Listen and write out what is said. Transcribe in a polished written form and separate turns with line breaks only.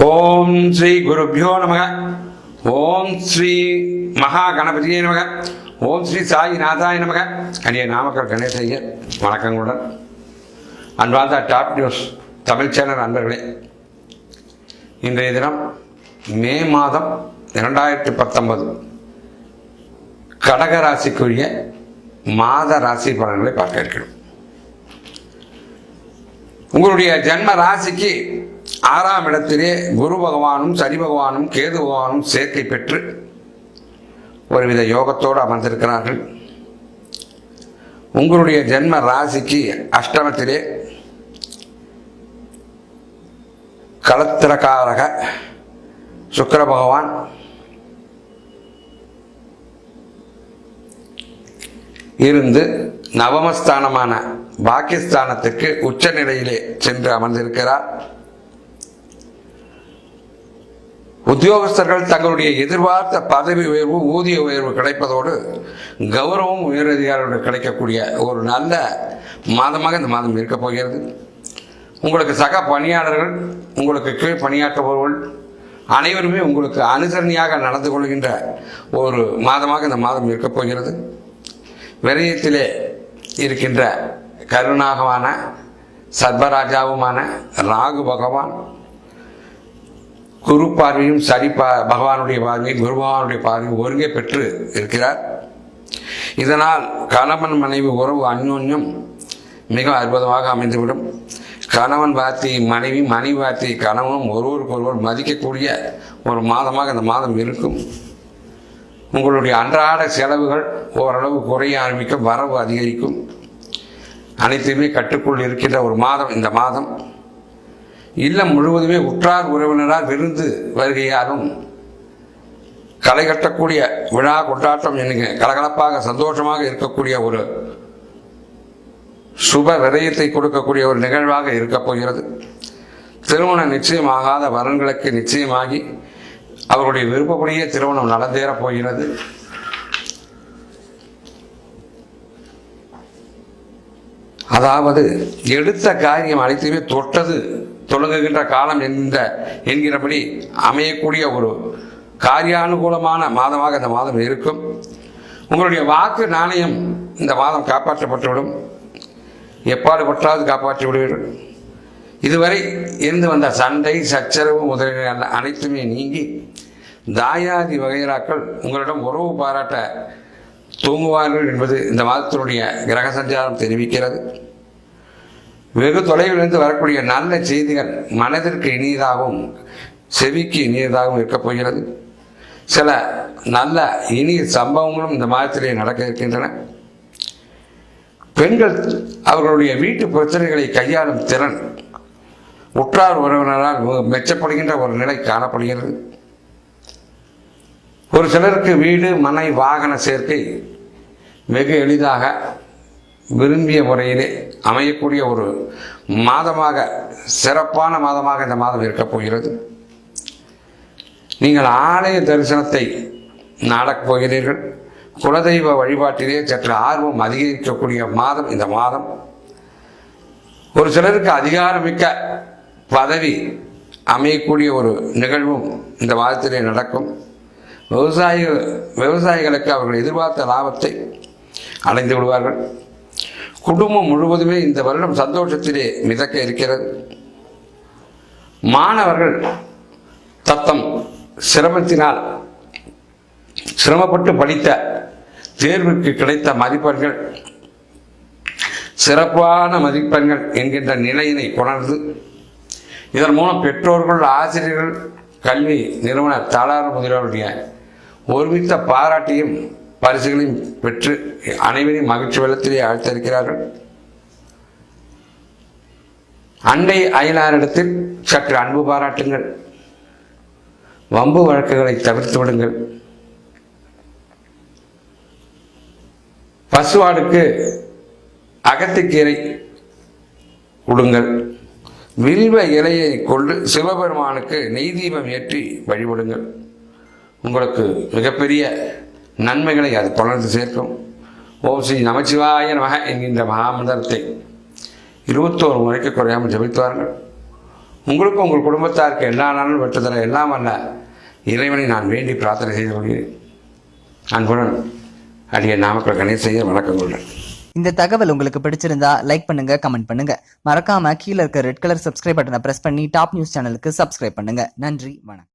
ஓம் ஸ்ரீ குருப்யோ நமக. ஓம் ஸ்ரீ மகா கணபதியே நமக. ஓம் ஸ்ரீ சாயி நாதாய நமக. அடிய நாமக்கல் கணேச ஐயர் வணக்கங்களுடன் அன்பார்ந்த டாப் நியூஸ் தமிழ் சேனல் நண்பர்களே, இன்றைய தினம் மே மாதம் 2019 கடகராசிக்குரிய மாத ராசி பலன்களை பார்க்க இருக்கிறோம். உங்களுடைய ஜென்ம ராசிக்கு 6ஆம் இடத்திலே குரு பகவானும் சனி பகவானும் கேது பகவானும் சேர்க்கை பெற்று ஒருவித யோகத்தோடு அமர்ந்திருக்கிறார்கள். உங்களுடைய ஜென்ம ராசிக்கு அஷ்டமத்திலே களத்திரக்காரக சுக்கிர பகவான், இருந்து நவமஸ்தானமான பாகிஸ்தானத்துக்கு உச்ச நிலையிலே சென்று அமர்ந்திருக்கிறார். உத்தியோகஸ்தர்கள் தங்களுடைய எதிர்பார்த்த பதவி உயர்வு, ஊதிய உயர்வு கிடைப்பதோடு கௌரவம் உயரதிகாரிகளுக்கு கிடைக்கக்கூடிய ஒரு நல்ல மாதமாக இந்த மாதம் இருக்கப் போகிறது. உங்களுக்கு சக பணியாளர்கள், உங்களுக்கு கீழ் பணியாற்றுபவர்கள் அனைவருமே உங்களுக்கு அனுசரணையாக நடந்து கொள்கின்ற ஒரு மாதமாக இந்த மாதம் இருக்கப் போகிறது. விரயத்திலே இருக்கின்ற கருணாகமான சர்வராஜாவுமான ராகு பகவான் குரு பார்வையும் சனி பகவானுடைய பார்வையும் குரு பகவானுடைய பார்வையும் ஒருங்கே பெற்று இருக்கிறார். இதனால் கணவன் மனைவி உறவு அந்யோன்யம் மிக அற்புதமாக அமைந்துவிடும். கணவன் பார்த்தி மனைவி, மனைவி பார்த்தி கணவனும் ஒருவருக்கொருவர் மதிக்கக்கூடிய ஒரு மாதமாக இந்த மாதம் இருக்கும். உங்களுடைய அன்றாட செலவுகள் ஓரளவு குறைய ஆரம்பிக்கும், வரவு அதிகரிக்கும். அனைத்துமே கட்டுக்குள் இருக்கின்ற ஒரு மாதம் இந்த மாதம். இல்லம் முழுவதுமே உற்றார் உறவினரால் விருந்து வருகையாலும் களை கட்டக்கூடிய விழா கொண்டாட்டம் என்கிற கலகலப்பாக சந்தோஷமாக இருக்கக்கூடிய ஒரு சுப விரயத்தை கொடுக்கக்கூடிய ஒரு நிகழ்வாக இருக்கப் போகிறது. திருமணம் நிச்சயமாகாத வரன்களுக்கு நிச்சயமாகி அவருடைய விருப்பப்படியே திருமணம் நடந்தேறப் போகிறது. அதாவது எடுத்த காரியம் அனைத்துமே தொட்டது தொடங்குகின்ற காலம் என்கிறபடி அமையக்கூடிய ஒரு காரியானுகூலமான மாதமாக இந்த மாதம் இருக்கும். உங்களுடைய வாக்கு நாணயம் இந்த மாதம் காப்பாற்றப்பட்டுவிடும். எப்பாடுபட்டாவது காப்பாற்றி விடுவீர்கள். இதுவரை இருந்து வந்த சண்டை சச்சரவு முதலிய அனைத்துமே நீங்கி தாயாதி வகைராக்கள் உங்களிடம் உறவு பாராட்ட தூங்குவார்கள் என்பது இந்த மாதத்தினுடைய கிரக சஞ்சாரம் தெரிவிக்கிறது. வெகு தொலைவிலிருந்து வரக்கூடிய நல்ல செய்திகள் மனதிற்கு இனியதாகவும் செவிக்கு இனியதாகவும் இருக்கப் போகிறது. சில நல்ல இனிய சம்பவங்களும் இந்த மாதத்திலே நடக்க இருக்கின்றன. பெண்கள் அவர்களுடைய வீட்டு பிரச்சனைகளை கையாளும் திறன் உற்றார் உறவினரால் மெச்சப்படுகின்ற ஒரு நிலை காணப்படுகிறது. ஒரு சிலருக்கு வீடு, மனை, வாகன சேர்க்கை வெகு எளிதாக விரும்பிய முறையிலே அமையக்கூடிய ஒரு மாதமாக, சிறப்பான மாதமாக இந்த மாதம் இருக்கப் போகிறது. நீங்கள் ஆலய தரிசனத்தை நாடப் போகிறீர்கள். குலதெய்வ வழிபாட்டிலே சற்று ஆர்வம் அதிகரிக்கக்கூடிய மாதம் இந்த மாதம். ஒரு சிலருக்கு அதிகாரமிக்க பதவி அமையக்கூடிய ஒரு நிகழ்வும் இந்த மாதத்திலே நடக்கும். விவசாயிகளுக்கு அவர்கள் எதிர்பார்த்த லாபத்தை அடைந்து விடுவார்கள். குடும்பம் முழுவதுமே இந்த வருடம் சந்தோஷத்திலே மிதக்க இருக்கிறது. மாணவர்கள் தத்தம் சிரமத்தினால் சிரமப்பட்டு படித்த தேர்வுக்கு கிடைத்த மதிப்பெண்கள் சிறப்பான மதிப்பெண்கள் என்கின்ற நிலையினை உணர்ந்து இதன் மூலம் பெற்றோர்கள், ஆசிரியர்கள், கல்வி நிறுவன தளர் முதல்வருடைய ஒருமித்த பாராட்டியும் பரிசுகளையும் பெற்று அனைவரையும் மகிழ்ச்சி வெள்ளத்திலே ஆழ்த்திருக்கிறார்கள். அண்டை அயலாரிடத்தில் சற்று அன்பு பாராட்டுங்கள். வம்பு வழக்குகளை தவிர்த்து விடுங்கள். பசுவாடுக்கு அகத்திக்கீரை கொடுங்கள். வில்வ இலையை கொண்டு சிவபெருமானுக்கு நெய் தீபம் ஏற்றி வழிபடுங்கள். உங்களுக்கு மிகப்பெரிய நன்மைகளை அது தொடர்ந்து சேர்க்கும். ஓம் ஸ்ரீ நமச்சிவாய நமக என்கின்ற மகாமந்திரத்தை 21 முறைக்கு குறையாமல் ஜபித்தார்கள். உங்களுக்கும் உங்கள் குடும்பத்தாருக்கு எல்லா நாளும் வெற்றி தர எல்லாம் வல்ல இறைவனை நான் வேண்டி பிரார்த்தனை செய்து கொள்கிறேன். அன்புடன் அடிய நாமக்கல் கணேசையர் வணக்கம் கொள்கிறேன்.
இந்த தகவல் உங்களுக்கு பிடிச்சிருந்தா லைக் பண்ணுங்க, கமெண்ட் பண்ணுங்க. மறக்காம கீழே இருக்க ரெட் கலர் சப்ஸ்கிரைப் பட்டனை பிரஸ் பண்ணி டாப் நியூஸ் சேனலுக்கு சப்ஸ்கிரைப் பண்ணுங்க. நன்றி, வணக்கம்.